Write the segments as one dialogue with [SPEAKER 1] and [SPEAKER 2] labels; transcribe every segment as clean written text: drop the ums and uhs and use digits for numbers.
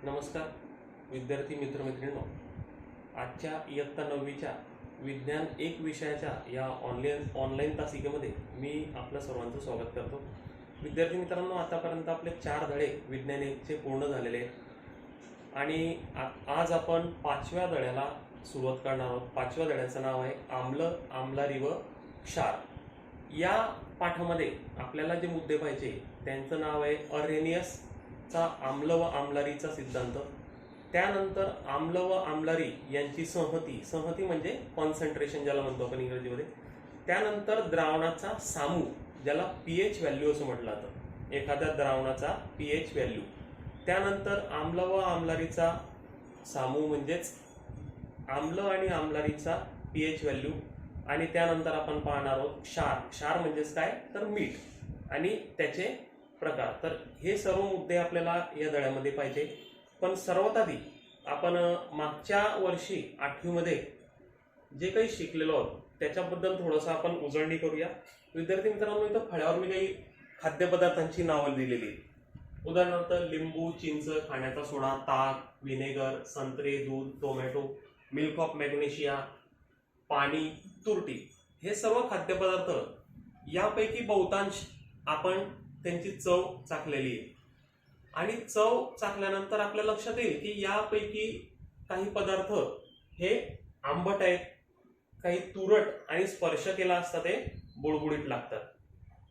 [SPEAKER 1] नमस्कार विद्यार्थी मित्रमैत्रिणींनो, आजच्या इयत्ता 9वीच्या विज्ञान एक विषयाच्या या ऑनलाईन तासिकेमध्ये मी आपल्या सर्वांचं स्वागत करतो. विद्यार्थी मित्रांनो, आतापर्यंत आपले 4 धडे विज्ञान एकचे पूर्ण झालेले आहेत आणि आज आपण 5व्या धड्याला सुरुवात करणार आहोत. 5व्या धड्याचं नाव आहे आम्ल, आम्लारी व क्षार. या पाठामध्ये आपल्याला जे मुद्दे पाहिजे त्यांचं नाव आहे अरेनियसचा आम्ल व आम्लारीचा सिद्धांत. त्यानंतर आम्ल व आम्लारी यांची संहती म्हणजे कॉन्सन्ट्रेशन ज्याला म्हणतो आपण इंग्रजीमध्ये. त्यानंतर द्रावणाचा सामू ज्याला पीएच व्हॅल्यू असं म्हटलं जातं, एखाद्या द्रावणाचा पीएच व्हॅल्यू. त्यानंतर आम्ल व आम्लारीचा सामू म्हणजेच आम्ल आणि आम्लारीचा पीएच व्हॅल्यू. आणि त्यानंतर आपण पाहणार आहोत क्षार म्हणजेच काय तर मीठ आणि त्याचे प्रकार. तर हे सर्व मुद्दे आपल्याला या धड्यामध्ये पाहिजे. पण सर्वात आधी आपण मागच्या वर्षी 8वीमध्ये जे काही शिकलेलो आहोत त्याच्याबद्दल थोडंसं आपण उजळणी करूया. विद्यार्थी मित्रांनो, इथं फळ्यावर मी काही खाद्यपदार्थांची नावं दिलेली आहेत. उदाहरणार्थ लिंबू, चिंच, खाण्याचा सोडा, ताक, व्हिनेगर, संत्रे, दूध, टोमॅटो, मिल्क ऑफ मॅग्नेशिया, पाणी, तुरटी. हे सर्व खाद्यपदार्थ यापैकी बहुतांश आपण त्यांची चव चाखलेली आहे. आणि चव चाखल्यानंतर आपल्या लक्षात येईल की यापैकी काही पदार्थ हे आंबट आहेत, काही तुरट आणि स्पर्श केला असता ते बुळबुळीत लागतात.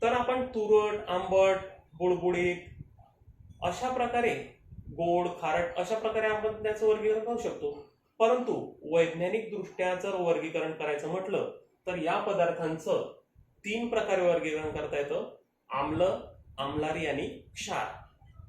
[SPEAKER 1] तर आपण तुरट, आंबट, बुळबुळीत अशा प्रकारे, गोड, खारट अशा प्रकारे आपण त्याचं वर्गीकरण करू शकतो. परंतु वैज्ञानिक दृष्ट्या जर वर्गीकरण करायचं म्हटलं तर या पदार्थांचं 3 प्रकारे वर्गीकरण करता येतं: आम्ल, आम्लारी आणि क्षार.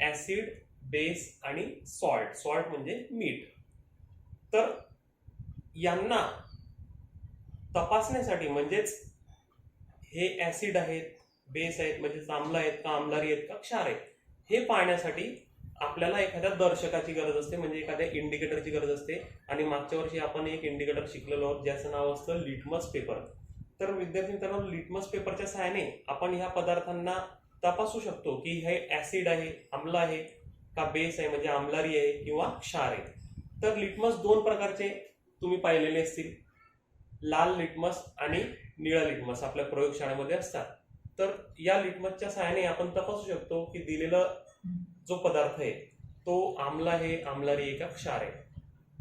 [SPEAKER 1] ऍसिड, बेस आणि सॉल्ट म्हणजे मीठ. तर यांना तपासण्यासाठी म्हणजेच हे ऍसिड आहेत, बेस आहेत म्हणजेच आम्ल आहेत का, आम्लारी आहेत का, क्षार आहेत, हे पाहण्यासाठी आपल्याला एखाद्या दर्शकाची गरज असते, म्हणजे एखाद्या इंडिकेटरची गरज असते. आणि मागच्या वर्षी आपण एक इंडिकेटर शिकलेलो आहोत ज्याचं नाव असतं लिटमस पेपर. तर विद्यार्थी मित्रांनो, लिटमस पेपरच्या सहाय्याने आपण ह्या पदार्थांना तपासू शकतो की हे ऍसिड आहे, आम्ल आहे का, बेस आहे म्हणजे आम्लारी आहे किंवा क्षार आहे. तर लिटमस 2 प्रकारचे तुम्ही पाहिलेले असतील, लाल लिटमस आणि निळा लिटमस आपल्या प्रयोगशाळेमध्ये असतात. तर या लिटमसच्या सहाय्याने आपण तपासू शकतो की दिलेलं जो पदार्थ आहे तो आम्ल आहे, आम्लारी आहे का, क्षार आहे.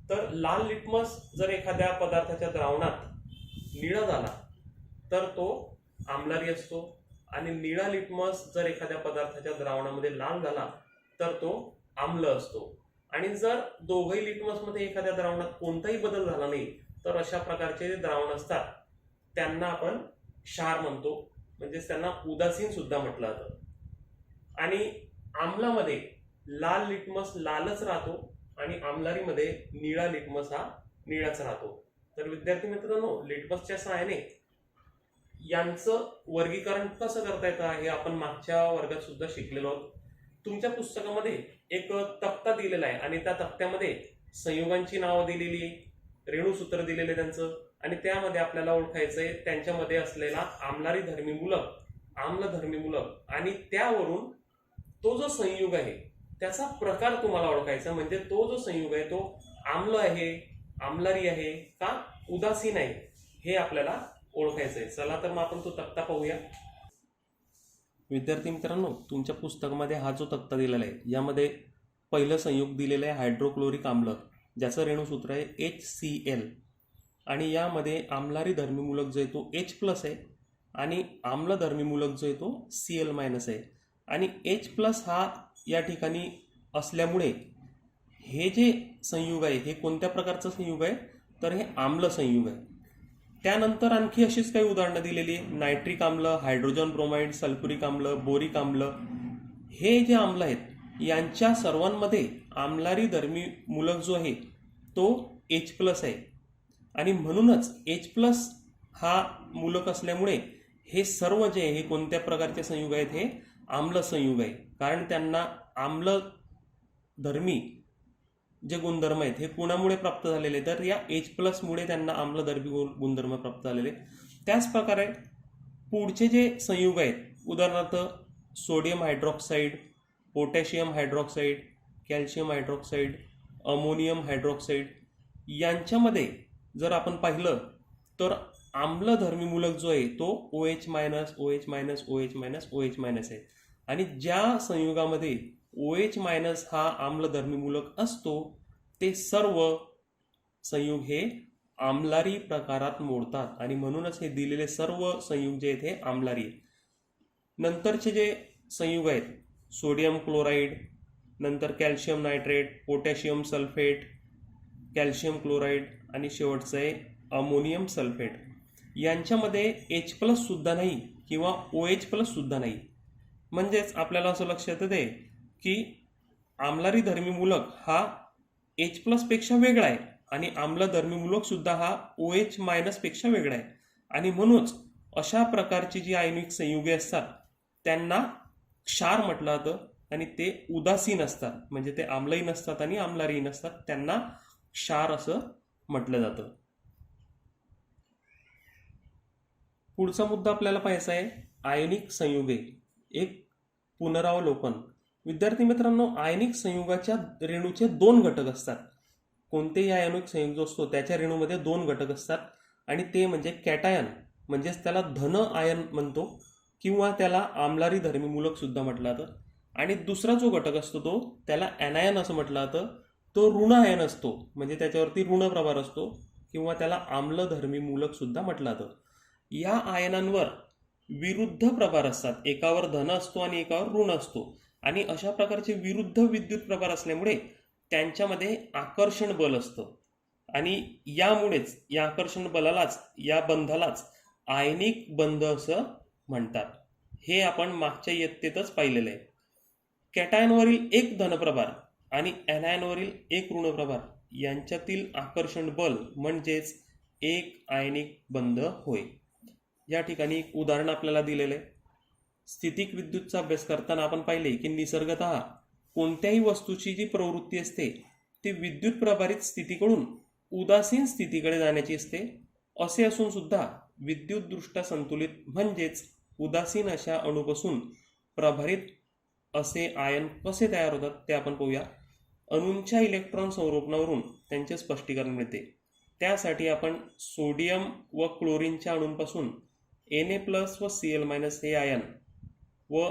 [SPEAKER 1] तर लाल लिटमस जर एखाद्या पदार्थाच्या द्रावणात निळा झाला तर तो आम्लारी असतो, आणि निळा लिटमस जर एखाद्या पदार्थाच्या द्रावणामध्ये लाल झाला तर तो आम्ल असतो. आणि जर दोघही लिटमसमध्ये एखाद्या द्रावणात कोणताही बदल झाला नाही तर अशा प्रकारचे द्रावण असतात त्यांना आपण क्षार म्हणतो, म्हणजे त्यांना उदासीन सुद्धा म्हटलं जातं. आणि आम्लामध्ये लाल लिटमस लालच राहतो आणि आम्लारीमध्ये निळा लिटमस हा निळाच राहतो. तर विद्यार्थी मित्रांनो, लिटमसच्या सहाय्याने यांचं वर्गीकरण कसं करता येतं हे आपण मागच्या वर्गात सुद्धा शिकलेलो आहोत. तुमच्या पुस्तकामध्ये एक तक्ता दिलेला आहे आणि त्या तक्त्यामध्ये संयुगांची नावं दिलेली आहे, रेणूसूत्र दिलेले त्यांचं, आणि त्यामध्ये आपल्याला ओळखायचंय त्यांच्यामध्ये असलेला आम्लारी धर्मीमूलक, आम्लधर्मीमूलक, आणि त्यावरून तो जो संयुग आहे त्याचा प्रकार तुम्हाला ओळखायचा. म्हणजे तो जो संयुग आहे तो आम्ल आहे, आम्लारी आहे का, उदासीन आहे, हे आपल्याला ओळखायचंय. चला तर मग आपण तो तक्ता पाहूया. विद्यार्थी मित्रांनो, तुमच्या पुस्तकामध्ये हा जो तक्ता दिलेला आहे यामध्ये पहिलं संयुग दिलेलं आहे हायड्रोक्लोरिक आम्ल, ज्याचं रेणूसूत्र आहे HCl. आणि यामध्ये आम्लारी धर्मीमूलक जो आहे तो H+ आहे आणि आम्ल धर्मीमूलक जो आहे तो Cl- आहे. आणि H+ हा या ठिकाणी असल्यामुळे हे जे संयुग आहे हे कोणत्या प्रकारचं संयुग आहे तर हे आम्ल संयुग आहे. त्यानंतर आणखी अशीच काही उदाहरणं दिलेली आहे: नायट्रिक आम्ल, हायड्रोजन ब्रोमाइड, सल्फ्युरिक आम्ल, बोरिक आम्ल. हे जे आम्ल आहेत यांच्या सर्वांमध्ये आम्लारी धर्मीमूलक जो आहे तो H+ आहे. आणि म्हणूनच H+ हा मूलक असल्यामुळे हे सर्व जे हे कोणत्या प्रकारचे संयुग आहेत हे आम्ल संयुग आहे, कारण त्यांना आम्ल धर्मी जे गुणधर्म आहेत हे कोणामुळे प्राप्त झालेले तर या H+ मुळे त्यांना आम्लधर्मी गुणधर्म प्राप्त झालेले. त्याच प्रकारे पुढचे जे संयुग आहेत, उदाहरणार्थ sodium hydroxide, potassium hydroxide calcium hydroxide, ammonium hydroxide यांच्यामध्ये जर आपण पाहिलं तर आम्लधर्मी मूलक जो आहे तो OH minus OH minus OH minus OH minus आहे. आणि ज्या संयुगामध्ये OH मायनस हा आम्लधर्मी मूलक असतो ते सर्व संयुग हे आम्लारी प्रकारात मोडतात आणि म्हणूनच हे दिलेले सर्व संयुग जे आहेत हे आम्लारी आहेत. नंतरचे जे संयुग आहेत सोडियम क्लोराईड, नंतर calcium nitrate, potassium sulphate, calcium chloride आणि शेवटचं आहे अमोनियम सल्फेट, यांच्यामध्ये H+ सुद्धा नाही किंवा OH+ सुद्धा नाही. म्हणजेच आपल्याला असं लक्षात येते की आम्लारी धर्मी मूलक हा H+ पेक्षा वेगळा आहे आणि आम्लधर्मी मूलक सुद्धा हा OH मायनस पेक्षा वेगळा आहे. आणि म्हणूनच अशा प्रकारची जी आयनिक संयुगे असतात त्यांना क्षार म्हटलं जातं आणि ते उदासीन असतात, म्हणजे ते आम्लही नसतात आणि आम्लारीही नसतात, त्यांना क्षार असं म्हटलं जातं. पुढचा मुद्दा आपल्याला पाहायचा आहे आयनिक संयुगे, एक पुनरावलोकन. विद्यार्थी मित्रांनो, आयनिक संयुगाच्या रेणूचे 2 घटक असतात. कोणतेही आयनिक संयुग जो असतो त्याच्या रेणूमध्ये 2 घटक असतात आणि ते म्हणजे कॅटायन, म्हणजेच त्याला धन आयन म्हणतो किंवा त्याला आम्लारी धर्मी मूलक सुद्धा म्हटलं जातं. आणि दुसरा जो घटक असतो तो त्याला ॲनायन असं म्हटलं जातं. तो ऋण आयन असतो, म्हणजे त्याच्यावरती ऋण प्रभार असतो किंवा त्याला आम्लधर्मी मूलक सुद्धा म्हटलं जातं. या आयनांवर विरुद्ध प्रभार असतात, एकावर धन असतो आणि एकावर ऋण असतो. आणि अशा प्रकारचे विरुद्ध विद्युत प्रभार असल्यामुळे त्यांच्यामध्ये आकर्षण बल असतं आणि यामुळेच या आकर्षण बलालाच, या बंधालाच आयनिक बंध असं म्हणतात. हे आपण मागच्या इयत्तेतच पाहिलेलं आहे. कॅटायनवरील एक धनप्रभार आणि ॲनायनवरील एक ऋणप्रभार यांच्यातील आकर्षण बल म्हणजेच एक आयनिक बंध होय. या ठिकाणी एक उदाहरण आपल्याला दिलेलं आहे. स्थितिक विद्युतचा अभ्यास करताना आपण पाहिले की निसर्गतः कोणत्याही वस्तूची जी प्रवृत्ती असते ती विद्युत प्रभारित स्थितीकडून उदासीन स्थितीकडे जाण्याची असते. असे असून सुद्धा विद्युतदृष्ट्या संतुलित म्हणजेच उदासीन अशा अणूपासून प्रभारित असे आयन कसे तयार होतात ते आपण पाहूया. अणूंच्या इलेक्ट्रॉन संरोपणावरून त्यांचे स्पष्टीकरण मिळते. त्यासाठी आपण सोडियम व क्लोरीनच्या अणूंपासून Na+ व Cl- हे आयन व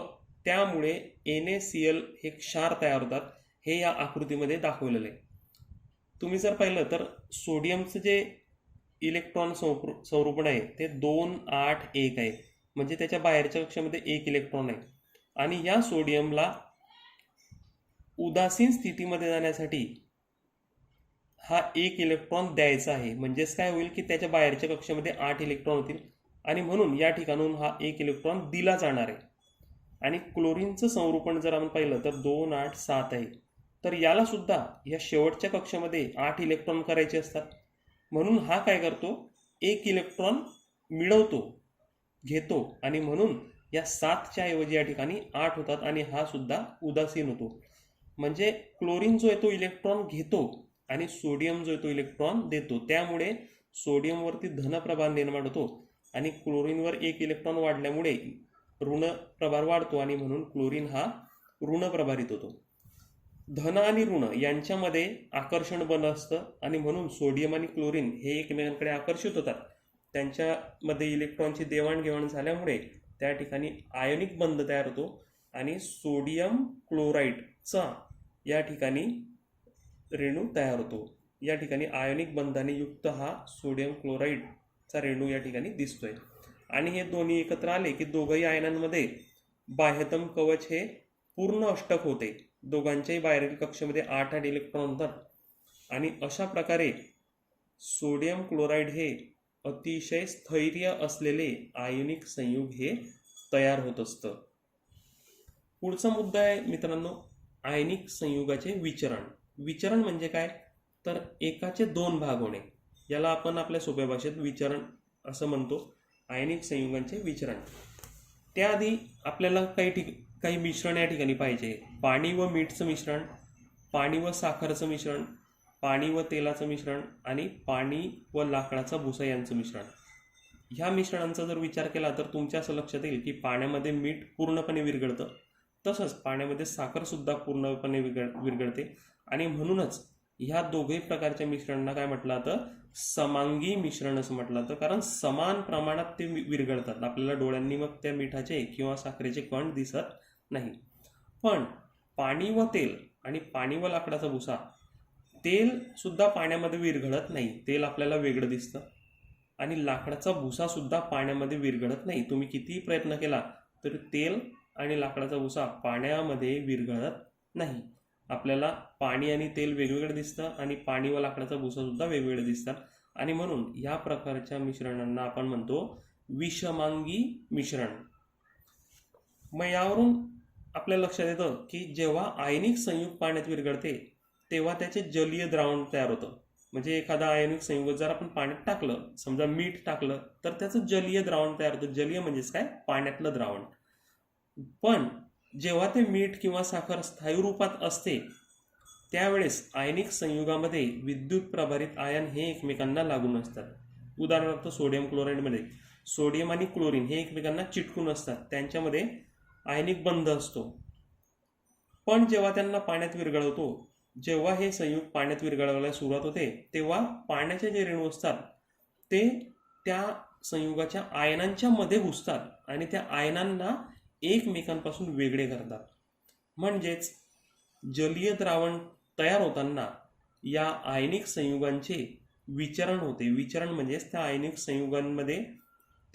[SPEAKER 1] त्यामुळे NaCl हे क्षार तयार होतात, हे या आकृतीमध्ये दाखवलेलं आहे. तुम्ही जर पाहिलं तर सोडियमचं जे इलेक्ट्रॉन संरोपण आहे ते 2, 8, 1 आहे, म्हणजे त्याच्या बाहेरच्या कक्षेमध्ये 1 इलेक्ट्रॉन आहे. आणि या सोडियमला उदासीन स्थितीमध्ये जाण्यासाठी हा 1 इलेक्ट्रॉन द्यायचा आहे. म्हणजेच काय होईल की त्याच्या बाहेरच्या कक्षेमध्ये 8 इलेक्ट्रॉन होतील आणि म्हणून या ठिकाणून हा 1 इलेक्ट्रॉन दिला जाणार आहे. आणि क्लोरीनचं संरूपण जर आपण पाहिलं तर 2, 8, 7 आहे. तर याला सुद्धा या शेवटच्या कक्षामध्ये 8 इलेक्ट्रॉन करायचे असतात. म्हणून हा काय करतो, 1 इलेक्ट्रॉन मिळवतो, घेतो आणि म्हणून या 7च्या ऐवजी या ठिकाणी 8 होतात आणि हा सुद्धा उदासीन होतो. म्हणजे क्लोरीन जो आहे तो इलेक्ट्रॉन घेतो आणि सोडियम जो आहे तो इलेक्ट्रॉन देतो. त्यामुळे सोडियमवरती धनप्रभार निर्माण होतो आणि क्लोरीनवर 1 इलेक्ट्रॉन वाढल्यामुळे ऋण प्रभार वाढतो आणि म्हणून क्लोरीन हा ऋण प्रभारित होतो. धन आणि ऋण यांच्यामध्ये आकर्षण बल असतं आणि म्हणून सोडियम आणि क्लोरीन हे एकमेकांकडे आकर्षित होतात. त्यांच्यामध्ये इलेक्ट्रॉनची देवाणघेवाण झाल्यामुळे त्या ठिकाणी आयोनिक बंध तयार होतो आणि सोडियम क्लोराईडचा या ठिकाणी रेणू तयार होतो. या ठिकाणी आयोनिक बंधाने युक्त हा सोडियम क्लोराईडचा रेणू या ठिकाणी दिसतोय. आणि हे दोन्ही एकत्र आले की दोघंही आयनांमध्ये बाह्यतम कवच हे पूर्ण अष्टक होते. दोघांच्याही बाहेरील कक्षेमध्ये 8 इलेक्ट्रॉन होतात आणि अशा प्रकारे सोडियम क्लोराईड हे अतिशय स्थैर्य असलेले आयोनिक संयुग हे तयार होत असतं. पुढचा मुद्दा आहे मित्रांनो, आयनिक संयुगाचे विचरण. विचरण म्हणजे काय, तर एकाचे 2 भाग होणे. याला आपण आपल्या सोप्या भाषेत विचरण असं म्हणतो. आयनिक संयुगांचे विचरण. त्याआधी आपल्याला काही मिश्रण या ठिकाणी पाहिजे. पाणी व मीठचं मिश्रण, पाणी व साखरचं मिश्रण, पाणी व तेलाचं मिश्रण आणि पाणी व लाकडाचा भुसा यांचं मिश्रण. ह्या मिश्रणांचा जर विचार केला तर तुमच्या असं लक्षात येईल की पाण्यामध्ये मीठ पूर्णपणे विरघळतं, तसंच पाण्यामध्ये साखर सुद्धा पूर्णपणे विरघळते आणि म्हणूनच ह्या दोघही प्रकारच्या मिश्रणांना काय म्हटलं जातं, समांगी मिश्रण असं म्हटलं जातं, कारण समान प्रमाणात ते विरघळतात. आपल्याला डोळ्यांनी मग त्या मिठाचे किंवा साखरेचे कण दिसत नाही. पण पाणी व तेल आणि पाणी व लाकडाचा भुसा, तेल सुद्धा पाण्यामध्ये विरघळत नाही, तेल आपल्याला वेगळं दिसतं, आणि लाकडाचा भुसा सुद्धा पाण्यामध्ये विरघळत नाही. तुम्ही कितीही प्रयत्न केला तरी तेल आणि लाकडाचा भुसा पाण्यामध्ये विरघळत नाही. आपल्याला पाणी आणि तेल वेगवेगळं दिसतं आणि पाणी व लाकडाचा भुसा सुद्धा वेगवेगळे दिसतात, आणि म्हणून या प्रकारच्या मिश्रणांना आपण म्हणतो विषमांगी मिश्रण. मग यावरून आपल्या लक्षात येतं की जेव्हा आयनिक संयुग पाण्यात विरघळते तेव्हा त्याचे जलीय द्रावण तयार होतं. म्हणजे एखादा आयनिक संयुग जर आपण पाण्यात टाकलं, समजा मीठ टाकलं, तर त्याचं जलीय द्रावण तयार होतं. जलीय म्हणजेच काय, पाण्यातलं द्रावण. पण जेव्हा ते मीठ किंवा साखर स्थायू रूपात असते त्यावेळेस आयनिक संयुगामध्ये विद्युत प्रभारित आयन हे एकमेकांना लागून असतात. उदाहरणार्थ सोडियम क्लोराईडमध्ये सोडियम आणि क्लोरीन हे एकमेकांना चिटकून असतात, त्यांच्यामध्ये आयनिक बंध असतो. पण जेव्हा त्यांना पाण्यात विरघळवतो, जेव्हा हे संयुग पाण्यात विरघळायला सुरुवात होते तेव्हा पाण्याचे जे रेणू असतात ते त्या संयुगाच्या आयनांच्या मध्ये घुसतात आणि त्या आयनांना एकमेकांपासून वेगळे करतात. म्हणजेच जलीय द्रावण तयार होताना या आयनिक संयुगांचे विचरण होते. विचरण म्हणजेच त्या आयनिक संयुगांमध्ये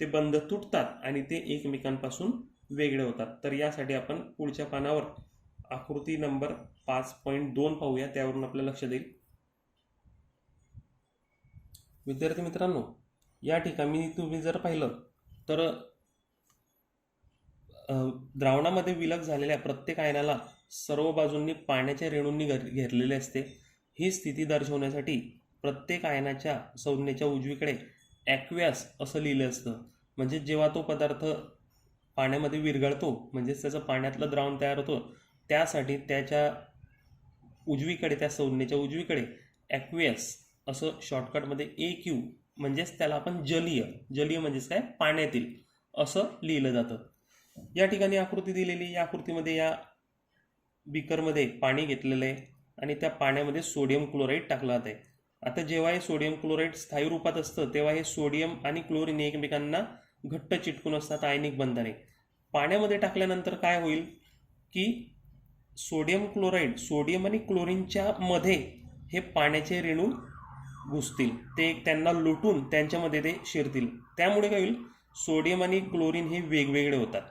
[SPEAKER 1] ते बंध तुटतात आणि ते एकमेकांपासून वेगळे होतात. तर यासाठी आपण पुढच्या पानावर आकृती नंबर 5.2 पाहूया, त्यावरून आपल्या लक्षात येईल. विद्यार्थी मित्रांनो, या ठिकाणी तुम्ही जर पाहिलं तर द्रावणामध्ये विलग झालेल्या प्रत्येक आयनाला सर्व बाजूंनी पाण्याच्या रेणूंनी घेरलेले असते. ही स्थिती दर्शवण्यासाठी प्रत्येक आयनाच्या संज्ञेच्या उजवीकडे ॲक्व्यास असं लिहिलं असतं. म्हणजे जेव्हा तो पदार्थ पाण्यामध्ये विरघळतो, म्हणजेच त्याचं पाण्यातलं द्रावण तयार होतं, त्यासाठी त्याच्या उजवीकडे, त्या संज्ञेच्या उजवीकडे ॲक्व्यास असं शॉर्टकटमध्ये AQ, म्हणजेच त्याला आपण जलीय म्हणजेच काय, पाण्यातील असं लिहिलं जातं. या ठिकाणी आकृती दिलेली, या आकृतीमध्ये या बीकरमध्ये पाणी घेतलेलं आहे आणि त्या पाण्यामध्ये सोडियम क्लोराईड टाकलं जात आहे. आता जेव्हा हे सोडियम क्लोराईड स्थायू रूपात असतं तेव्हा हे सोडियम आणि क्लोरीन एकमेकांना घट्ट चिटकून असतात आयनिक बंधाने. पाण्यामध्ये टाकल्यानंतर काय होईल की सोडियम क्लोराईड, सोडियम आणि क्लोरीनच्या मध्ये हे पाण्याचे रेणू घुसतील, ते त्यांना लुटून त्यांच्यामध्ये ते शिरतील. त्यामुळे काय होईल, सोडियम आणि क्लोरीन हे वेगवेगळे होतात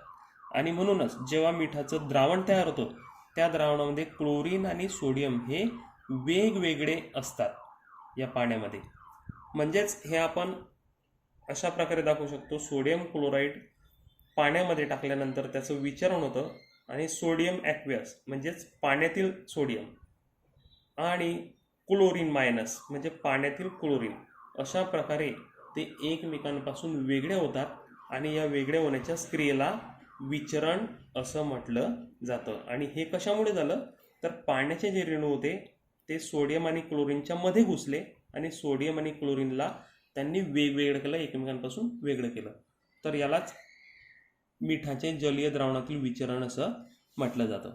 [SPEAKER 1] आणि म्हणूनच जेव्हा मिठाचं द्रावण तयार होतं त्या द्रावणामध्ये क्लोरीन आणि सोडियम हे वेगवेगळे असतात या पाण्यामध्ये. म्हणजेच हे आपण अशा प्रकारे दाखवू शकतो, सोडियम क्लोराईड पाण्यामध्ये टाकल्यानंतर त्याचं विचरण होतं आणि सोडियम ॲक्व्यास म्हणजेच पाण्यातील सोडियम आणि क्लोरीन मायनस म्हणजे पाण्यातील क्लोरीन, अशा प्रकारे ते एकमेकांपासून वेगळे होतात आणि या वेगळे होण्याच्या क्रियेला विचरण असं म्हटलं जातं. आणि हे कशामुळे झालं तर पाण्याचे जे रेणू होते ते सोडियम आणि क्लोरीनच्या मध्ये घुसले आणि सोडियम आणि क्लोरीनला त्यांनी वेगवेगळं केलं, एकमेकांपासून वेगळं केलं. तर यालाच मिठाचे जलीय द्रावणातील विचरण असं म्हटलं जातं.